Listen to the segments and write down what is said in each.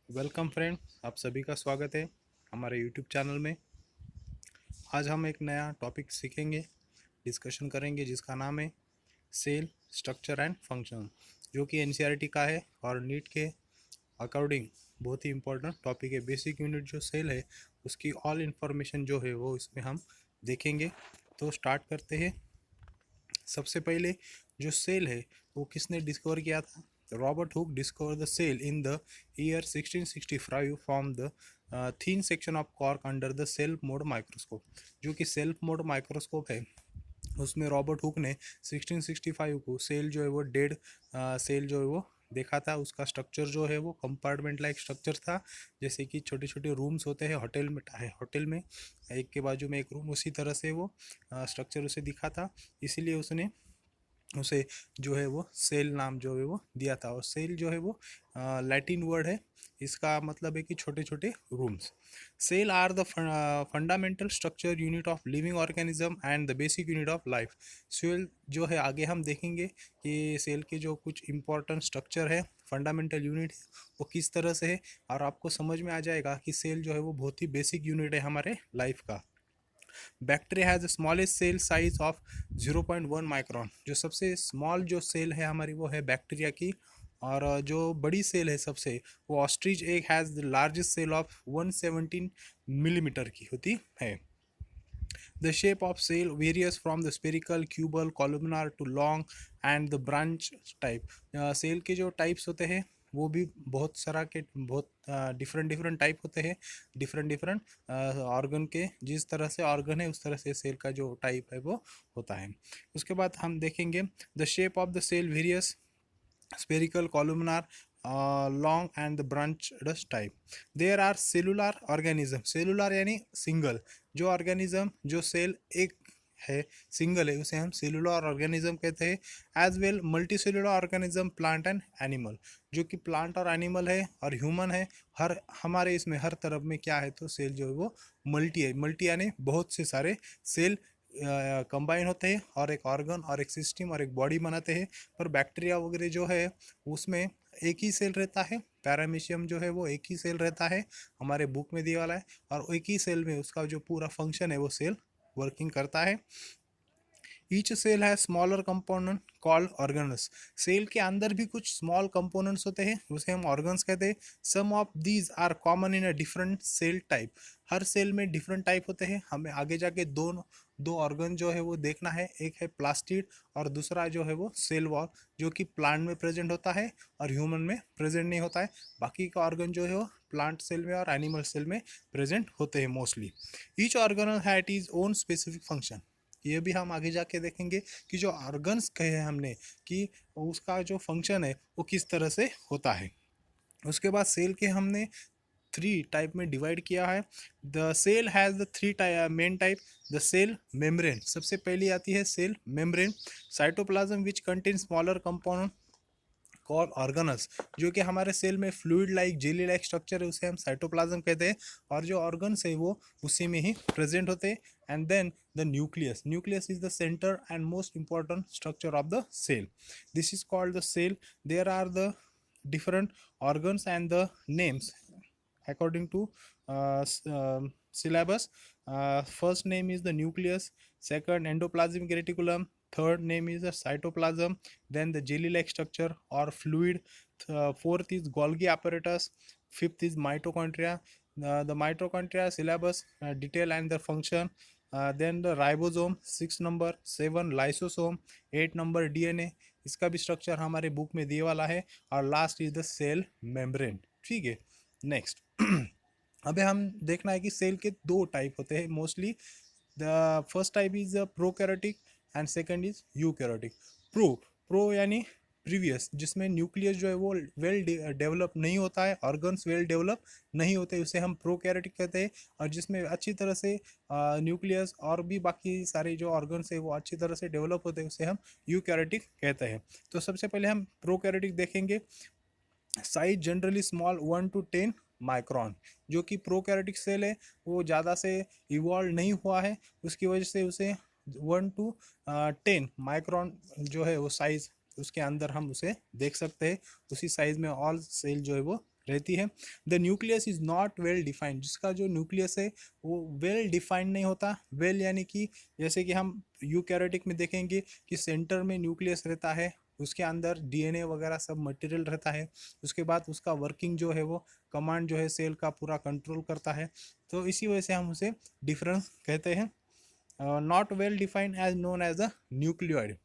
Welcome friend, आप सभी का स्वागत है हमारे यूट्यूब चैनल में। आज हम एक नया टॉपिक सीखेंगे, डिस्कशन करेंगे, जिसका नाम है सेल स्ट्रक्चर एंड फंक्शन, जो कि एनसीईआरटी का है और नीट के अकॉर्डिंग बहुत ही इंपॉर्टेंट टॉपिक है। बेसिक यूनिट जो सेल है उसकी ऑल इंफॉर्मेशन जो है वो इसमें हम देखेंगे। तो स्टार्ट करते हैं। सबसे पहले जो सेल है वो किसने डिस्कवर किया था? Robert Hooke discover the cell in the year 1665 from the thin section of cork under the self made microscope. जो कि सेल्फ मोड माइक्रोस्कोप है, उसमें रॉबर्ट हुक ने 1665 को सेल जो है वो डेड सेल जो है वो देखा था। उसका स्ट्रक्चर जो है वो कंपार्टमेंट लाइक स्ट्रक्चर था, जैसे कि छोटे छोटे रूम्स होते हैं होटल में एक के बाजू में एक रूम, उसी तरह से वो स्ट्रक्चर उसे दिखा था। इसीलिए उसने उसे जो है वो सेल नाम जो है वो दिया था। और सेल जो है वो लैटिन वर्ड है, इसका मतलब है कि छोटे छोटे rooms. Cell are the fundamental structure unit of living organism and the basic unit of life. Cell जो है, आगे हम देखेंगे कि सेल के जो कुछ इंपॉर्टेंट स्ट्रक्चर है, फंडामेंटल यूनिट वो किस तरह से है, और आपको समझ में आ जाएगा कि सेल जो है वो बहुत ही बेसिक यूनिट है हमारे लाइफ का। Bacteria has the smallest cell size of 0.1 micron. जो सबसे स्मॉल जो सेल है हमारी वो है बैक्टीरिया की। और जो बड़ी सेल है सबसे, वो ostrich egg has the largest cell of 117 millimetre की होती है। The shape of cell varies from the spherical, cubical, columnar to long and the branch type. Cell के जो टाइप्स होते हैं वो भी बहुत सारा के बहुत डिफरेंट डिफरेंट टाइप होते हैं। डिफरेंट डिफरेंट ऑर्गन के, जिस तरह से ऑर्गन है उस तरह से सेल का जो टाइप है वो होता है। उसके बाद हम देखेंगे the shape of the cell various spherical, columnar, long and the branched type. There are cellular organism, cellular यानी सिंगल, जो ऑर्गेनिज्म जो सेल एक है, सिंगल है, उसे हम सेलुलर ऑर्गेनिज्म कहते हैं। As well multicellular organism, plant and animal, जो कि प्लांट और एनिमल है और ह्यूमन है। हर हमारे इसमें हर तरफ में क्या है, तो सेल जो है वो मल्टी है। मल्टी यानी बहुत से सारे सेल कंबाइन होते हैं और एक ऑर्गन और एक सिस्टम और एक बॉडी बनाते हैं। पर बैक्टीरिया वगैरह जो है उसमें एक ही सेल रहता है। पैरामीशियम जो है वो एक ही सेल रहता है, हमारे बुक में दिया वाला है, और एक ही सेल में उसका जो पूरा फंक्शन है वो सेल वर्किंग करता है। ईच सेल है smaller component called organs. Cell के अंदर भी कुछ स्मॉल कंपोनेंट्स होते हैं, उसे हम ऑर्गन्स कहते हैं। Some of these are common in a different cell type. हर सेल में डिफरेंट टाइप होते हैं। हमें आगे जाके दो दो ऑर्गन जो है वो देखना है, एक है प्लास्टिड और दूसरा जो है वो सेल वॉल, जो कि प्लांट में प्रेजेंट होता है और ह्यूमन में प्रेजेंट नहीं होता है। बाकी का ऑर्गन जो है वो प्लांट सेल में और एनिमल सेल में प्रेजेंट होते हैं mostly. Each organ has is own specific function. ये भी हम आगे जाके देखेंगे कि जो ऑर्गन्स कहे हैं हमने, कि उसका जो फंक्शन है वो किस तरह से होता है। उसके बाद सेल के हमने थ्री टाइप में डिवाइड किया है। The cell has the three main type. The cell membrane, सबसे पहली आती है cell membrane. Cytoplasm which contain smaller component call organs, जो कि हमारे सेल में fluid like jelly like structure है, उसे हम साइटोप्लाज्म कहते हैं। और जो ऑर्गन्स है वो उसी में ही प्रेजेंट होते हैं। And then the nucleus, nucleus is the centre and most important structure of the cell. This is called the cell. There are the different organs and the names according to syllabus. First name is the nucleus, second endoplasmic reticulum, third name is the cytoplasm, then the jelly like structure or fluid, fourth is Golgi apparatus, fifth is mitochondria. The mitochondria syllabus detail and the function. Then the ribosome, 6 number, 7 lysosome, 8 number DNA, इसका भी structure हमारे book में दिए वाला है। और last is the cell membrane. ठीक है, नेक्स्ट अबे हम देखना है कि सेल के दो टाइप होते हैं mostly. The first type is prokaryotic and second is eukaryotic. Pro यानी प्रीवियस, जिसमें न्यूक्लियस जो है वो वेल डेवलप नहीं होता है, ऑर्गन्स वेल डेवलप नहीं होते, उसे हम प्रोकैरियोटिक कहते हैं। और जिसमें अच्छी तरह से न्यूक्लियस और भी बाकी सारे जो ऑर्गन्स है वो अच्छी तरह से डेवलप होते हैं, उसे हम यूकैरियोटिक कहते हैं। तो सबसे पहले हम प्रोकैरियोटिक देखेंगे। Size generally small 1 to 10 micron. जो कि प्रोकैरियोटिक सेल है वो ज़्यादा से इवॉल्व नहीं हुआ है, उसकी वजह से उसे 1 to 10 माइक्रॉन जो है वो साइज उसके अंदर हम उसे देख सकते हैं। उसी साइज में ऑल सेल जो है वो रहती है। The nucleus is not well defined, जिसका जो न्यूक्लियस है वो वेल डिफाइंड नहीं होता। वेल यानी कि जैसे कि हम यूकैरियोटिक में देखेंगे कि सेंटर में न्यूक्लियस रहता है, उसके अंदर डीएनए वगैरह सब मटेरियल रहता है, उसके बाद उसका वर्किंग जो है वो कमांड जो है सेल का पूरा कंट्रोल करता है। तो इसी वजह से हम उसे डिफरेंस कहते हैं। Not well defined as known as the nucleoid.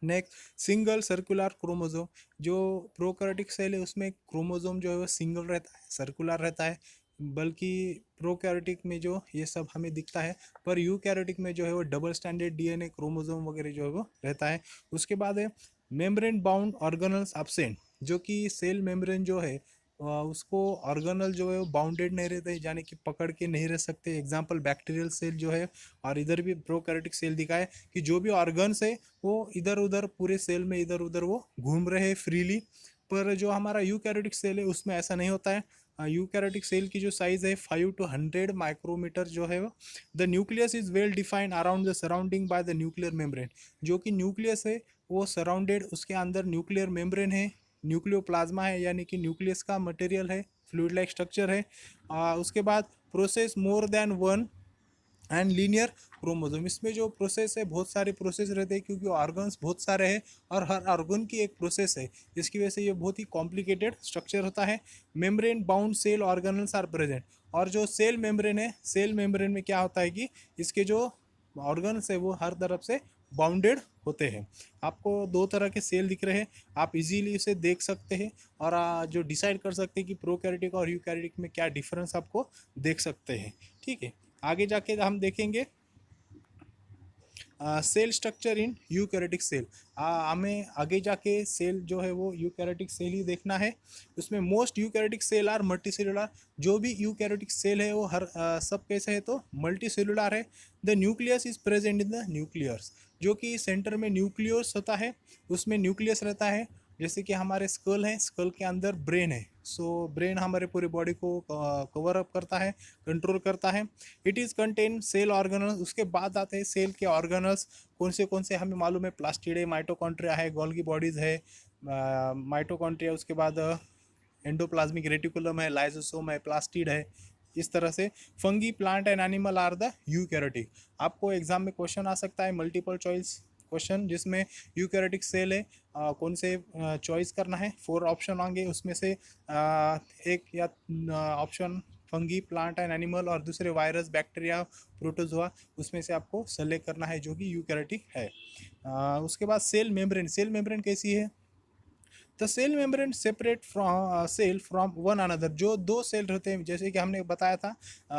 Next, single circular chromosome. जो प्रोकैरियोटिक सेल है उसमें क्रोमोजोम जो है वो सिंगल रहता है, सर्कुलर रहता है, बल्कि प्रोकैरियोटिक में जो ये सब हमें दिखता है, पर यूकैरियोटिक में जो है वो डबल स्टैंडर्ड डीएनए क्रोमोजोम वगैरह जो है वो रहता है। उसके बाद है मेम्ब्रेन बाउंड ऑर्गेनल्स एब्सेंट, जो कि सेल मेम्ब्रेन जो है उसको ऑर्गेनल जो है वो बाउंडेड नहीं रहते, यानी कि पकड़ के नहीं रह सकते। एग्जांपल बैक्टीरियल सेल जो है, और इधर भी प्रोकैरियोटिक सेल दिखा है कि जो भी ऑर्गन्स है वो इधर उधर पूरे सेल में इधर उधर वो घूम रहे हैं फ्रीली। पर जो हमारा यूकैरियोटिक सेल है उसमें ऐसा नहीं होता है। यूकैरियोटिक सेल की जो साइज है 5 to 100 माइक्रोमीटर जो है वो। The nucleus is well defined around the surrounding by the nuclear membrane, जो कि न्यूक्लियस है वो सराउंडेड, उसके अंदर न्यूक्लियर मेम्ब्रेन है, न्यूक्लियोप्लाज्मा है, यानी कि न्यूक्लियस का मटेरियल है, फ्लूइड लाइक स्ट्रक्चर है। उसके बाद process more than one and linear chromosome. इसमें जो प्रोसेस है बहुत सारे प्रोसेस रहते हैं, क्योंकि ऑर्गन्स बहुत सारे हैं और हर ऑर्गन की एक प्रोसेस है, जिसकी वजह से ये बहुत ही कॉम्प्लिकेटेड स्ट्रक्चर होता है। Membrane bound cell organelles are present. और जो सेल मेम्ब्रेन है, सेल मेम्ब्रेन में क्या होता है कि इसके जो ऑर्गन्स है वो हर तरफ से बाउंडेड होते हैं। आपको दो तरह के सेल दिख रहे हैं, आप इजीली इसे देख सकते हैं और जो डिसाइड कर सकते हैं कि प्रोकैरियोटिक और यूकैरियोटिक में क्या डिफरेंस आपको देख सकते हैं। ठीक है, आगे जाके हम देखेंगे cell structure in eukaryotic cell. हमें आगे जाके सेल जो है वो यूकैरियोटिक सेल ही देखना है। उसमें most eukaryotic cell are multicellular. जो भी यूकैरियोटिक सेल है वो हर सब कैसे है तो मल्टीसेलुलर है। The nucleus is present in the nucleus, जो कि सेंटर में न्यूक्लियस होता है, उसमें न्यूक्लियस रहता है। जैसे कि हमारे स्कल है, स्कल के अंदर ब्रेन है, सो ब्रेन हमारे पूरी बॉडी को कवर अप करता है, कंट्रोल करता है। It is contain cell organelles. उसके बाद आते हैं सेल के ऑर्गेनल्स, कौन से हमें मालूम है, प्लास्टिड है, माइटोकॉन्ड्रिया है, गोल्गी बॉडीज़ है, माइटोकॉन्ड्रिया, उसके बाद एंडोप्लाज्मिक रेटिकुलम है, लाइसोसोम है, प्लास्टिड है। इस तरह से fungi, plant and animal are the eukaryotic. आपको एग्जाम में क्वेश्चन आ सकता है मल्टीपल चॉइस क्वेश्चन, जिसमें यूकैरियोटिक सेल है, कौन से चॉइस करना है। 4 ऑप्शन होंगे, उसमें से एक या option fungi, plant and animal, और दूसरे वायरस, बैक्टीरिया, प्रोटोजोआ, उसमें से आपको सेलेक्ट करना है जो कि यूकैरियोटिक है। उसके बाद सेल मेम्ब्रेन। सेल मेम्ब्रेन कैसी है? The cell membrane separate from cell from one another. जो दो सेल रहते हैं, जैसे कि हमने बताया था,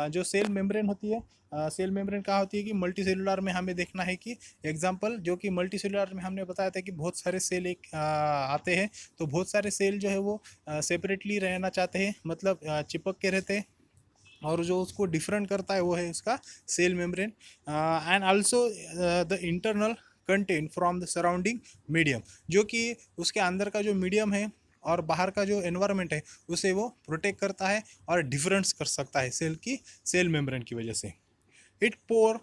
जो सेल मेम्ब्रेन होती है, सेल मेम्ब्रेन कहाँ होती है कि मल्टी सेलुलर में हमें देखना है कि एग्जांपल, जो कि मल्टी सेलुलर में हमने बताया था कि बहुत सारे सेल एक आते हैं, तो बहुत सारे सेल जो है वो सेपरेटली रहना चाहते हैं, मतलब चिपक के रहते हैं, और जो उसको डिफरेंट करता है वो है उसका cell membrane. And also the internal content from the surrounding medium, जो कि उसके अंदर का जो मीडियम है और बाहर का जो एनवायरनमेंट है उसे वो प्रोटेक्ट करता है और डिफरेंस कर सकता है सेल की, सेल मेम्ब्रेन की वजह से। It pore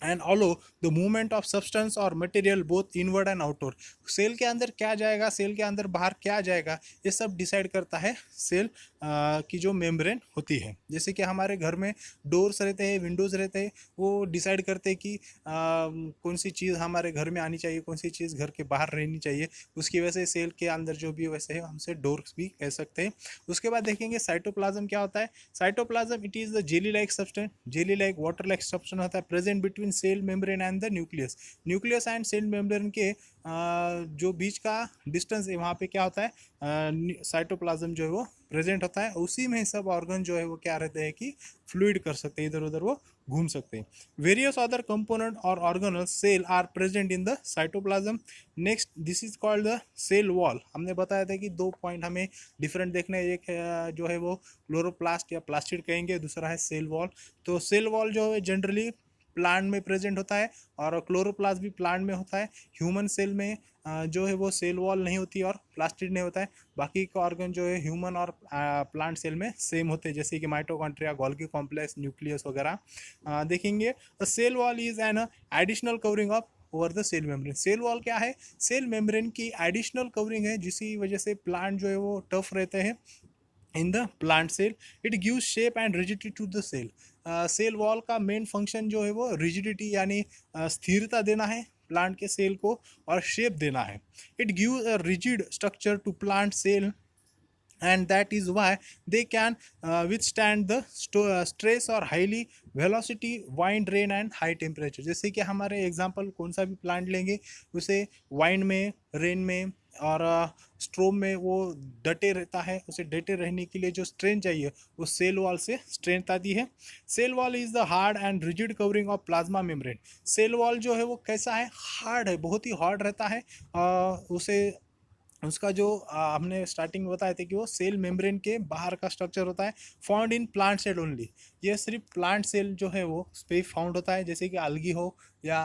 and allow the movement of substance और material both inward and outward. Cell के अंदर क्या जाएगा, सेल के अंदर बाहर क्या जाएगा, ये सब डिसाइड करता है सेल की जो मेम्ब्रेन होती है। जैसे कि हमारे घर में डोर्स रहते हैं, विंडोज़ रहते हैं, वो डिसाइड करते हैं कि कौन सी चीज़ हमारे घर में आनी चाहिए, कौन सी चीज़ घर के बाहर रहनी चाहिए। उसकी वजह से सेल के अंदर जो भी वैसे है हमसे डोर्स भी कह सकते हैं। उसके बाद देखेंगे साइटोप्लाज्म क्या होता है। Cytoplasm it is the jelly like substance, jelly like water like substance होता है, present between cell membrane and the nucleus. Nucleus and cell membrane के जो बीच का डिस्टेंस है वहाँ पे क्या होता है, साइटोप्लाज्म जो है वो प्रेजेंट होता है। उसी में सब ऑर्गन जो है वो क्या रहते हैं कि फ्लूइड कर सकते हैं, इधर उधर वो घूम सकते हैं। वेरियस अदर कंपोनेंट और organelle cell are present in the cytoplasm. Next, this is called the cell wall. हमने बताया था कि 2 पॉइंट हमें डिफरेंट देखने हैं, एक जो है वो क्लोरोप्लास्ट या प्लास्टिड कहेंगे, दूसरा है सेल वॉल। तो सेल वॉल जो है जनरली प्लांट में प्रेजेंट होता है और क्लोरोप्लास्ट भी प्लांट में होता है। ह्यूमन सेल में जो है वो सेल वॉल नहीं होती और प्लास्टिड नहीं होता है। बाकी का ऑर्गन जो है ह्यूमन और प्लांट सेल में सेम होते हैं, जैसे कि माइटोकॉन्ड्रिया, गोल्गी कॉम्प्लेक्स, न्यूक्लियस वगैरह देखेंगे। Cell wall is an additional covering of over the cell membrane. Cell wall क्या है? सेल मेम्ब्रेन की एडिशनल कवरिंग है, जिसकी वजह से प्लांट जो है वो टफ रहते हैं in the plant cell, it gives shape and rigidity to the cell. Cell wall का मेन फंक्शन जो है वो रिजिडिटी यानी स्थिरता देना है प्लांट के सेल को, और शेप देना है। It gives a rigid structure to plant cell, and that is why they can withstand the stress or highly velocity, wind, rain and high temperature। जैसे कि हमारे एग्जांपल कौन सा भी प्लांट लेंगे उसे वाइंड में, रेन में और स्ट्रोम में वो डटे रहता है, उसे डटे रहने के लिए जो स्ट्रेंथ चाहिए वो सेल वॉल से स्ट्रेंथ आती है। Cell wall is the hard and rigid covering of plasma membrane. Cell wall जो है वो कैसा है, हार्ड है, बहुत ही हार्ड रहता है। उसे उसका जो हमने स्टार्टिंग में बताया था कि वो सेल मेम्ब्रेन के बाहर का स्ट्रक्चर होता है, found in plant cell only. ये सिर्फ प्लांट सेल जो है वो उस पर फाउंड होता है, जैसे कि अलगी हो या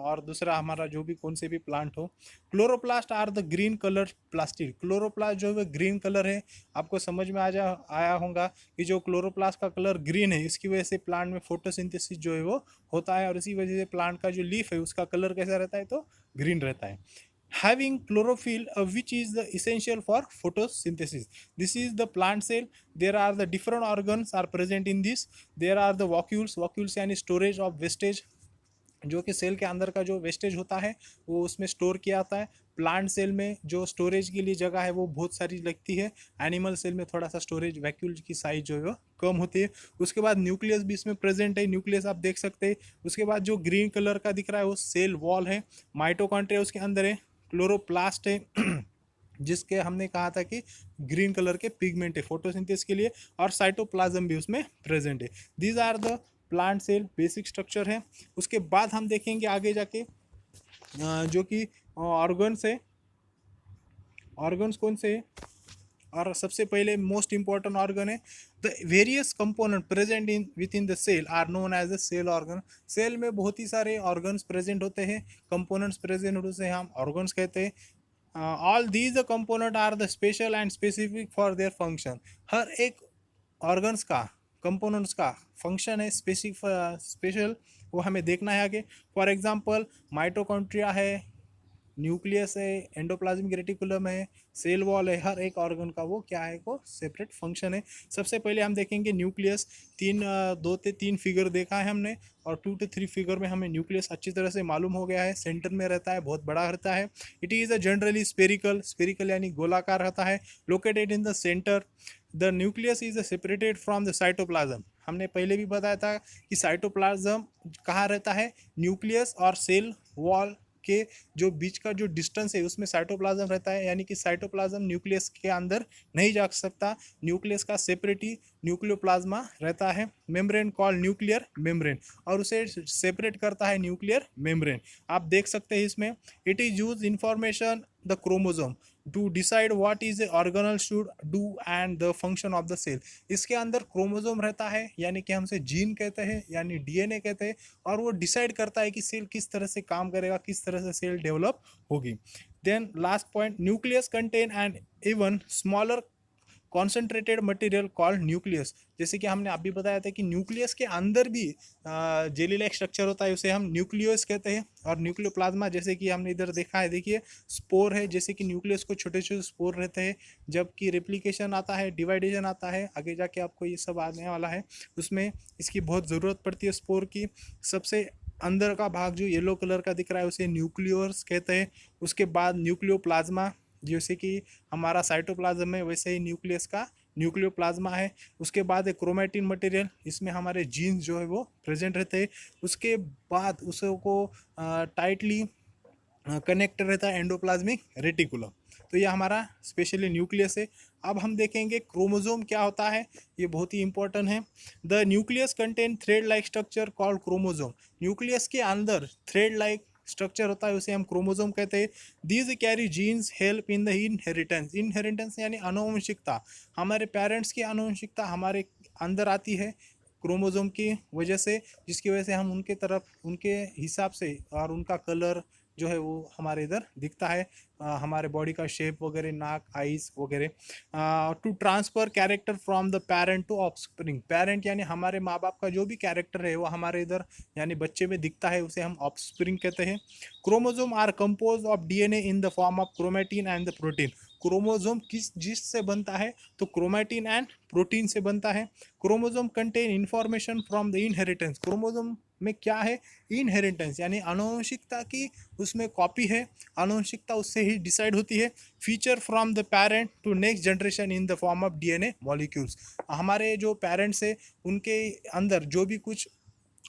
और दूसरा हमारा जो भी कौन से भी प्लांट हो। Chloroplast are the green colour plastid. Chloroplast जो है ग्रीन कलर है। आपको समझ में आया होगा कि जो क्लोरोप्लास्ट का कलर ग्रीन है, इसकी वजह से प्लांट में फोटोसिंथेसिस जो है वो होता है, और इसी वजह से प्लांट का जो लीफ है उसका कलर कैसा रहता है, तो ग्रीन रहता है। Having chlorophyll, which is the essential for photosynthesis. This is the plant cell. There are the different organs are present in this. There are the vacuoles, vacuoles यानी storage of wastage, जो कि cell के अंदर का जो wastage होता है वो उसमें स्टोर किया जाता है। प्लांट सेल में जो स्टोरेज के लिए जगह है वो बहुत सारी लगती है। एनिमल सेल में थोड़ा सा स्टोरेज वैक्यूल की साइज जो है वो कम होती है। उसके बाद न्यूक्लियस भी इसमें प्रेजेंट है, न्यूक्लियस आप देख सकते हैं। उसके बाद जो ग्रीन कलर का दिख रहा है वो सेल वॉल है। माइटोकॉन्ड्रिया उसके अंदर है। क्लोरोप्लास्ट है जिसके हमने कहा था कि ग्रीन कलर के पिगमेंट है फोटोसिंथेसिस के लिए, और साइटोप्लाज्म भी उसमें प्रेजेंट है। These are the plant cell basic structure है। उसके बाद हम देखेंगे आगे जाके जो कि ऑर्गन्स है। ऑर्गन्स कौन से है, और सबसे पहले मोस्ट इंपॉर्टेंट ऑर्गन है the various component present in within the cell are known as the cell organ. Cell में बहुत ही सारे ऑर्गन्स प्रेजेंट होते हैं, कंपोनेंट्स प्रेजेंट होते हैं, हम ऑर्गन्स कहते हैं। All these component are the special and specific for their function. हर एक ऑर्गन्स का, कंपोनेंट्स का फंक्शन है स्पेशल, वो हमें देखना है आगे। फॉर एग्जांपल माइटोकॉन्ड्रिया है, न्यूक्लियस है, एंडोप्लाज्मिक रेटिकुलम है, सेल वॉल है, हर एक ऑर्गन का वो क्या है, को सेपरेट फंक्शन है। सबसे पहले हम देखेंगे न्यूक्लियस। 2 से 3 फिगर देखा है हमने, और 2 से 3 फिगर में हमें न्यूक्लियस अच्छी तरह से मालूम हो गया है। सेंटर में रहता है, बहुत बड़ा रहता है। It is a generally spherical, spherical यानी गोलाकार रहता है। Located in the centre. The nucleus is separated from the cytoplasm. हमने पहले भी बताया था कि साइटोप्लाज्म कहाँ रहता है, न्यूक्लियस और सेल वॉल के जो बीच का जो डिस्टेंस है उसमें साइटोप्लाज्म रहता है, यानी कि साइटोप्लाज्म न्यूक्लियस के अंदर नहीं जा सकता। न्यूक्लियस का सेपरेट ही न्यूक्लियोप्लाज्मा रहता है। मेम्ब्रेन कॉल न्यूक्लियर मेम्ब्रेन, और उसे सेपरेट करता है न्यूक्लियर मेम्ब्रेन। आप देख सकते हैं इसमें, it is use information the chromosome to decide what is a organelle should do and the function of the cell. इसके अंदर क्रोमोसोम रहता है, यानी कि हमसे जीन कहते हैं, यानी डीएनए कहते हैं, और वो डिसाइड करता है कि सेल किस तरह से काम करेगा, किस तरह से सेल डेवलप होगी। Then last point, nucleus contain and even smaller concentrated material called nucleus. जैसे कि हमने अभी बताया था कि न्यूक्लियस के अंदर भी जेली लाइक स्ट्रक्चर होता है, उसे हम न्यूक्लियस कहते हैं। और न्यूक्लियोप्लाज्मा जैसे कि हमने इधर देखा है, देखिए स्पोर है, जैसे कि न्यूक्लियस को छोटे छोटे स्पोर रहते हैं। जबकि रेप्लिकेशन आता है, डिवाइडेशन आता है, आगे जाके आपको ये सब आने वाला है, उसमें इसकी बहुत ज़रूरत पड़ती है स्पोर की। सबसे अंदर का भाग जो येलो कलर का दिख रहा है उसे न्यूक्लियस कहते हैं। उसके बाद न्यूक्लियोप्लाज्मा, जैसे कि हमारा साइटोप्लाज्म है वैसे ही न्यूक्लियस का न्यूक्लियोप्लाज्मा है। उसके बाद एक क्रोमैटिन मटेरियल, इसमें हमारे जीन्स जो है वो प्रेजेंट रहते हैं। उसके बाद उसको टाइटली कनेक्ट रहता है एंडोप्लाज्मिक रेटिकुलम। तो ये हमारा स्पेशली न्यूक्लियस है। अब हम देखेंगे क्रोमोसोम क्या होता है, ये बहुत ही इंपॉर्टेंट है। The nucleus contain thread like structure called chromosome. Nucleus के अंदर थ्रेड लाइक स्ट्रक्चर होता है, उसे हम क्रोमोसोम कहते हैं। These carry genes help in the inheritance. Inheritance यानी आनुवंशिकता, हमारे पेरेंट्स की आनुवंशिकता हमारे अंदर आती है क्रोमोसोम की वजह से, जिसकी वजह से हम उनके तरफ उनके हिसाब से और उनका कलर जो है वो हमारे इधर दिखता है, हमारे बॉडी का शेप वगैरह, नाक, आईज वगैरह। To transfer character from the parent to offspring, parent यानी हमारे माँ बाप का जो भी कैरेक्टर है वो हमारे इधर यानी बच्चे में दिखता है, उसे हम ऑफस्प्रिंग कहते हैं। Chromosome are compose of DNA in the form of chromatin and the protein, chromosome किस जिस से बनता है, तो क्रोमेटिन एंड प्रोटीन से बनता है। Chromosome contain information from the inheritance, chromosome में क्या है, इनहेरिटेंस यानी आनुवंशिकता की उसमें कॉपी है, आनुवंशिकता उससे ही डिसाइड होती है। Feature from the parent to next generation in the form of DNA molecules, हमारे जो पेरेंट्स है उनके अंदर जो भी कुछ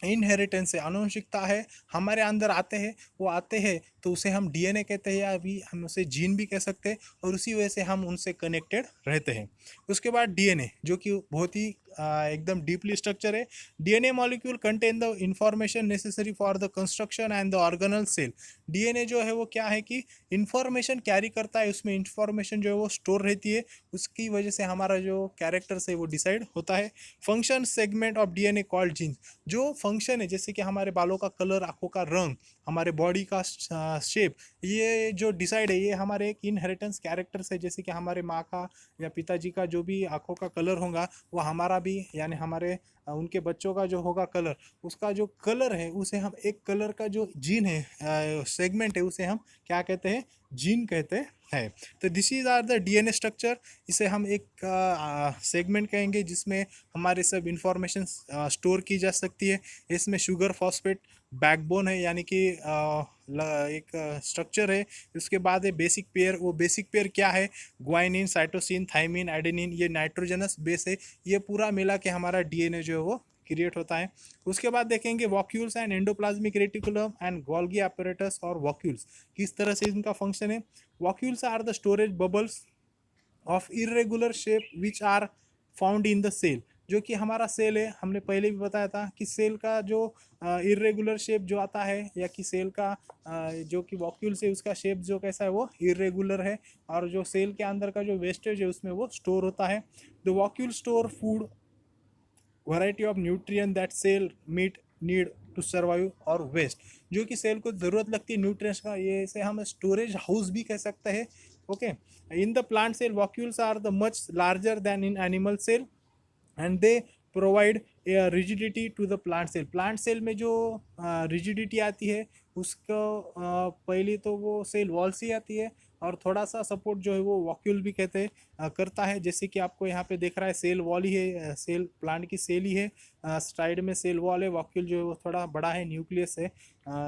इनहेरिटेंस है, आनुवंशिकता है, हमारे अंदर आते हैं, वो आते हैं तो उसे हम डीएनए कहते हैं, या अभी हम उसे जीन भी कह सकते हैं, और उसी वजह से हम उनसे कनेक्टेड रहते हैं। उसके बाद डीएनए जो कि बहुत ही एकदम डीपली स्ट्रक्चर है। DNA molecule contain the information necessary for the construction and the organelle cell, DNA जो है वो क्या है कि इंफॉर्मेशन कैरी करता है, उसमें इंफॉर्मेशन जो है वो स्टोर रहती है, उसकी वजह से हमारा जो कैरेक्टर्स है वो डिसाइड होता है। Function segment of DNA called jeans, जो फंक्शन है जैसे कि हमारे बालों का कलर, आंखों का रंग, हमारे बॉडी का शेप, ये जो डिसाइड है ये हमारे एक इनहेरिटेंस कैरेक्टर्स है, जैसे कि हमारे माँ का या पिताजी का जो भी आंखों का कलर होगा वो हमारा भी यानी हमारे उनके बच्चों का जो होगा कलर, उसका जो कलर है उसे हम एक कलर का जो जीन है सेगमेंट है उसे हम क्या कहते हैं, जीन कहते हैं। तो this is are the DNA structure, इसे हम एक सेगमेंट कहेंगे जिसमें हमारे सब इंफॉर्मेशन स्टोर की जा सकती है। इसमें शुगर फॉस्फेट बैकबोन है यानी कि एक स्ट्रक्चर है। उसके बाद है बेसिक पेयर, वो बेसिक पेयर क्या है, ग्वाइनिन, साइटोसिन, थाइमिन, एडेनिन, ये नाइट्रोजनस बेस है, ये पूरा मिला के हमारा डीएनए जो है वो क्रिएट होता है। उसके बाद देखेंगे vacuoles and endoplasmic reticulum and Golgi apparatus और वॉक्यूल्स, किस तरह से इनका फंक्शन है। Vacuoles are the storage bubbles of irregular shape which are found in the cell, जो कि हमारा सेल है, हमने पहले भी बताया था कि सेल का जो इरेगुलर शेप जो आता है, या कि सेल का जो कि वॉक्यूल से उसका शेप जो कैसा है वो इरेगुलर है, और जो सेल के अंदर का जो वेस्टेज है उसमें वो स्टोर होता है। The vacuole store food variety of nutrient that cell meet need to survive और वेस्ट, जो कि सेल को ज़रूरत लगती है न्यूट्रिएंट्स का, ये इसे हम स्टोरेज हाउस भी कह सकते हैं। Okay, in the plant cell vacuoles are the much larger than in animal cell and they provide rigidity to the plant cell, plant cell में जो रिजिडिटी आती है उसको पहले तो वो सेल वॉल से आती है, और थोड़ा सा सपोर्ट जो है वो वॉक्यूल भी कहते हैं करता है, जैसे कि आपको यहाँ पे दिख रहा है सेल वॉल ही है, सेल प्लांट की सेल ही है, साइड में सेल वॉल है, वॉक्यूल जो है वो थोड़ा बड़ा है, न्यूक्लियस है।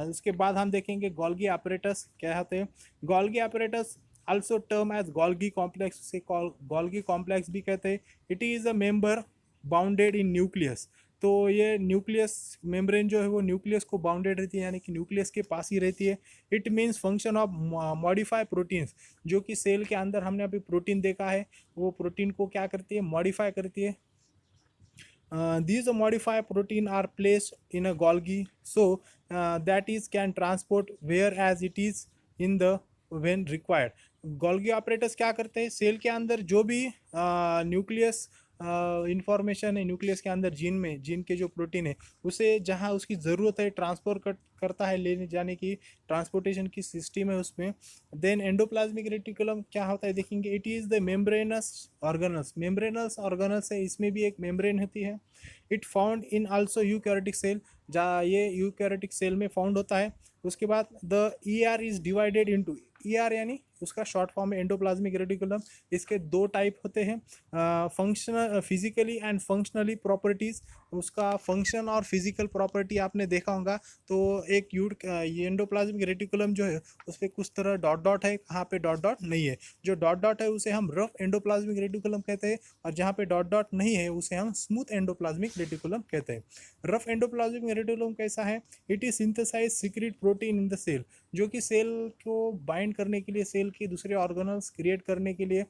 उसके बाद हम देखेंगे गोल्गी apparatus क्या होते हैं। Golgi apparatus also term as Golgi complex, उसे गोल्गी कॉम्प्लेक्स भी कहते हैं। It is a member bounded in nucleus, तो ये न्यूक्लियस मेम्ब्रेन जो है वो न्यूक्लियस को बाउंडेड रहती है, यानी कि न्यूक्लियस के पास ही रहती है। It means function of modify proteins, जो कि सेल के अंदर हमने अभी प्रोटीन देखा है, वो प्रोटीन को क्या करती है, मॉडिफाई करती है। These modified protein are placed in a Golgi so that is can transport whereas it is in the when required. Golgi operators क्या करते हैं, सेल के अंदर जो भी न्यूक्लियस इंफॉर्मेशन है, न्यूक्लियस के अंदर जीन के जो प्रोटीन है उसे जहाँ उसकी ज़रूरत है ट्रांसफर करता है, लेने जाने की ट्रांसपोर्टेशन की सिस्टम है उसमें। देन एंडोप्लाज्मिक रेटिकुलम क्या होता है देखेंगे, it is the membranous organelles, membranous organelles है, इसमें भी एक मेम्ब्रेन होती है। It found in also eukaryotic cell, जहाँ ये यूकैरियोटिक सेल में फाउंड होता है। उसके बाद the ER is divided into, ER यानी उसका शॉर्ट फॉर्म है एंडोप्लाज्मिक रेटिकुलम। इसके दो टाइप होते हैं, functional physically and functionally properties, उसका फंक्शन और फिजिकल प्रॉपर्टी आपने देखा होगा। तो एक ये एंडोप्लाज्मिक रेटिकुलम जो है उस पर कुछ तरह डॉट डॉट है, कहाँ पे डॉट डॉट नहीं है, जो डॉट डॉट है उसे हम रफ एंडोप्लाज्मिक रेटिकुलम कहते हैं, और जहाँ पे डॉट डॉट नहीं है उसे हम स्मूथ एंडोप्लाज्मिक रेटिकुलम कहते हैं। रफ एंडोप्लाज्मिक रेटिकुलम कैसा है, it is synthesise secrete protein in the cell, जो कि सेल को बाइंड करने के लिए, सेल के दूसरे ऑर्गेनल्स क्रिएट करने के लिए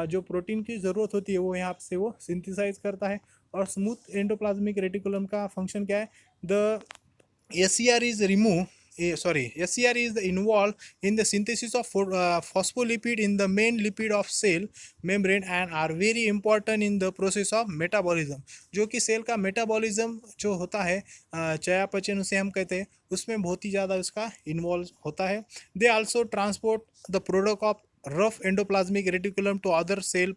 जो प्रोटीन की ज़रूरत होती है वो यहाँ से वो सिंथेसाइज करता है। और स्मूथ एंडोप्लाज्मिक रेटिकुलम का फंक्शन क्या है, the ACR is remove SCR is involved in the synthesis of phospholipid in the main lipid of cell membrane and are very important in the process of metabolism. जो कि cell का metabolism जो होता है, चयापचय उसे हम कहते हैं, उसमें बहुत ही ज़्यादा उसका इन्वॉल्व होता है. They also transport the product of rough endoplasmic reticulum to other cell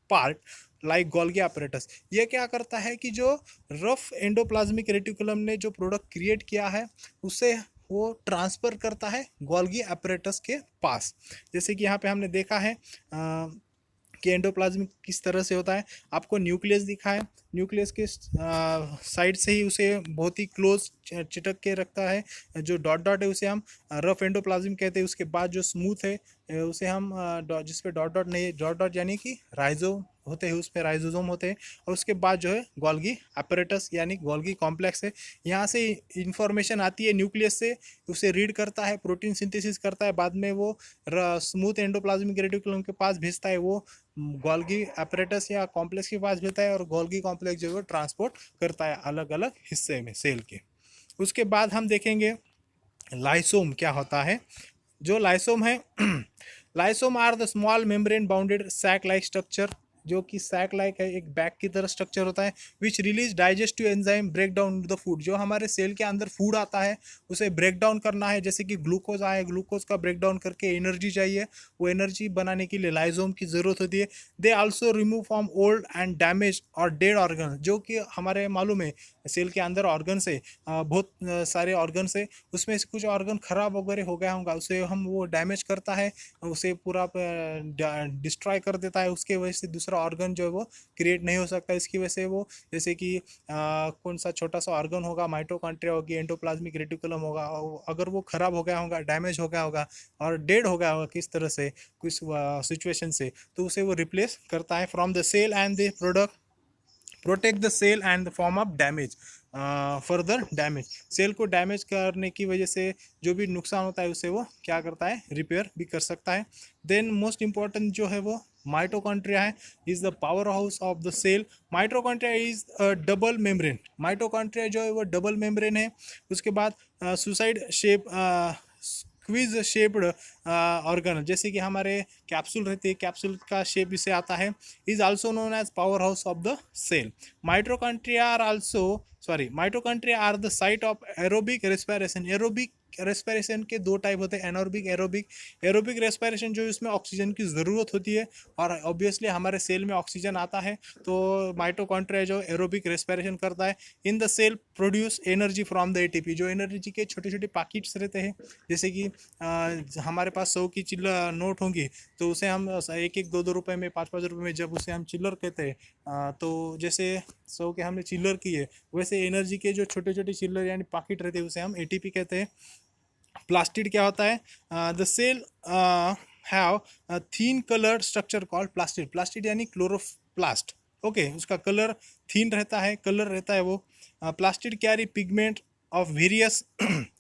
part like Golgi apparatus. ये क्या करता है कि जो रफ एंडोप्लाज्मिक रेटिकुलम ने जो प्रोडक्ट क्रिएट किया है उसे वो ट्रांसफ़र करता है गोल्गी apparatus के पास. जैसे कि यहाँ पे हमने देखा है कि एंडोप्लाज्म किस तरह से होता है. आपको न्यूक्लियस दिखा है, न्यूक्लियस के साइड से ही उसे बहुत ही क्लोज चिटक के रखता है. जो डॉट डॉट है उसे हम रफ एंडोप्लाज्म कहते हैं. उसके बाद जो स्मूथ है उसे हम जिस पे डॉट डॉट नहीं, डॉट डॉट यानी कि राइजो होते हैं, उस पर राइजोसोम होते हैं. और उसके बाद जो है गोल्गी apparatus यानी गोल्गी कॉम्प्लेक्स है. यहाँ से इंफॉर्मेशन आती है न्यूक्लियस से, उसे रीड करता है, प्रोटीन सिंथेसिस करता है, बाद में वो स्मूथ एंडोप्लाज्मिक रेटिकुलम के पास भेजता है, वो गोल्गी apparatus या कॉम्प्लेक्स के पास भेजता है, और गोल्गी कॉम्प्लेक्स जो है ट्रांसपोर्ट करता है अलग अलग हिस्से में सेल के. उसके बाद हम देखेंगे लाइसोम क्या होता है. जो लाइसोम है lysosome are the small membrane bounded sac like structure, जो कि सैक लाइक है, एक बैग की तरह स्ट्रक्चर होता है. Which release digestive enzyme break down the food. जो हमारे सेल के अंदर फूड आता है उसे ब्रेक डाउन करना है, जैसे कि ग्लूकोज आए, ग्लूकोज का ब्रेक डाउन करके एनर्जी चाहिए, वो एनर्जी बनाने के लिए लाइसोम की ज़रूरत होती है. They also remove from old and damage और डेड ऑर्गन. जो कि हमारे मालूम है सेल के अंदर ऑर्गन से बहुत सारे ऑर्गन से, उसमें से कुछ ऑर्गन खराब वगैरह हो गया होगा, उसे हम वो डैमेज करता है, उसे पूरा डिस्ट्रॉय कर देता है. उसके वजह से दूसरा ऑर्गन जो है वो क्रिएट नहीं हो सकता. इसकी वजह से वो, जैसे कि कौन सा छोटा सा ऑर्गन होगा, माइटोकॉन्ड्रिया होगी, एंडोप्लाज्मिक रेटिकुलम होगा, अगर वो खराब हो गया होगा, डैमेज हो गया होगा और डेड हो गया होगा किस तरह से, किस सिचुएशन से, तो उसे वो रिप्लेस करता है from the cell and the product protect the cell and the form of damage further damage. Cell को डैमेज करने की वजह से जो भी नुकसान होता है उसे वो क्या करता है, रिपेयर भी कर सकता है. देन मोस्ट इंपॉर्टेंट जो है वो माइटोकॉन्ड्रिया है, is the power house of the cell. Mitochondria is double membrane. Mitochondria जो है वो डबल मेम्ब्रेन है. उसके बाद suicide shape squeeze shaped organ, जैसे कि हमारे कैप्सूल रहती है, कैप्सूल का शेप इसे आता है. Is also known as power house of the cell. Mitochondria are the site of aerobic respiration. Aerobic respiration के दो टाइप होते हैं, एनोरबिक, एरोबिक. एरोबिक रेस्पिरेशन जो इसमें ऑक्सीजन की ज़रूरत होती है और ऑब्वियसली हमारे सेल में ऑक्सीजन आता है, तो माइटोकॉन्ड्रिया जो एरोबिक रेस्पिरेशन करता है. In the cell produce energy from the ATP. जो एनर्जी के छोटे छोटे पैकेट्स रहते हैं, जैसे कि हमारे पास 100 की चिल्लर नोट होंगी, तो उसे हम 1-1, 2-2 रुपये में, 5-5 रुपये में जब उसे हम चिल्लर कहते हैं, तो जैसे 100 के हमने चिल्लर की है, वैसे एनर्जी के जो छोटे छोटे चिल्लर यानी पैकेट रहते हैं उसे हम एटीपी कहते हैं. प्लास्टिड क्या होता है, the cell have thin colour structure called plastid. Plastid यानी क्लोरोप्लास्ट. ओके, उसका कलर थीन रहता है, कलर रहता है वो. Plastid carry pigment of various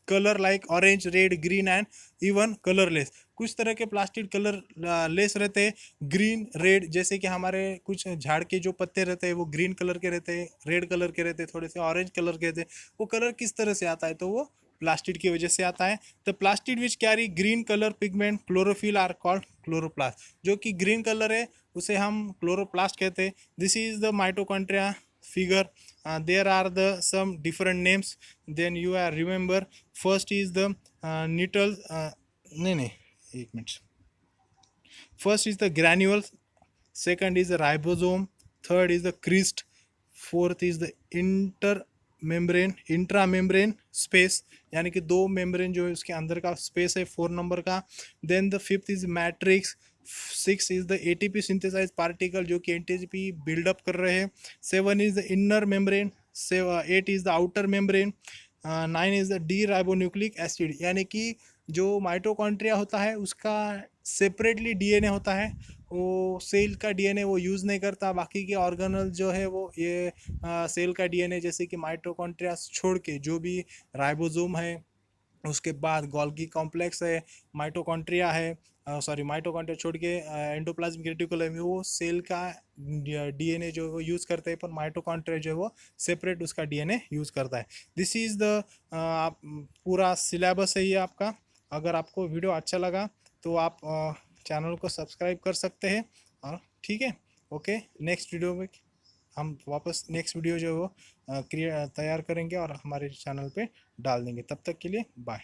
colour like orange, red, green and even colourless. कुछ तरह के प्लास्टिड कलर लेस रहते हैं, ग्रीन, रेड. जैसे कि हमारे कुछ झाड़ के जो पत्ते रहते हैं वो ग्रीन कलर के रहते हैं, रेड कलर के रहते हैं, थोड़े से ऑरेंज कलर के रहते हैं. वो कलर किस तरह से आता है, तो वो प्लास्टिड की वजह से आता है. The plastid which carry green colour pigment chlorophyll are called chloroplast. जो कि ग्रीन कलर है उसे हम क्लोरोप्लास्ट कहते हैं. This is the mitochondria figure. There are the some different names, then you are remember. First is the neutral, नहीं, एक minute. First is the granules, second is the ribosome, third is the crest, fourth is the intramembrane space, यानी कि 2 membrane जो है उसके अंदर का space है 4 नंबर का. Then the fifth is matrix. 6 is the ATP synthesise particle जो कि एटीपी बिल्डअप कर रहे हैं. 7 is the inner membrane. 8 is the outer membrane. 9 is the D ribonucleic acid, यानी कि जो माइटोकॉन्ड्रिया होता है उसका सेपरेटली डीएनए होता है, वो सेल का डीएनए वो यूज़ नहीं करता. बाकी के ऑर्गेनल जो है वो ये सेल का डीएनए, जैसे कि माइटोकॉन्ड्रिया छोड़ के जो भी राइबोसोम है, उसके बाद गोल्गी कॉम्प्लेक्स है, माइटोकॉन्ड्रिया है, सॉरी माइटोकॉन्ड्रिया छोड़ के एंडोप्लाज्मिक रेटिकुलम में वो सेल का डीएनए जो है वो यूज़ करते हैं, पर माइटोकॉन्ड्रिया जो है वो सेपरेट उसका डीएनए यूज़ करता है। दिस इज़ द पूरा सिलेबस है ये आपका। अगर आपको वीडियो अच्छा लगा तो आप चैनल को सब्सक्राइब कर सकते हैं। और ठीक है, ओके, नेक्स्ट वीडियो में हम वापस नेक्स्ट वीडियो जो है वो तैयार करेंगे और हमारे चैनल पे डाल देंगे। तब तक के लिए बाय।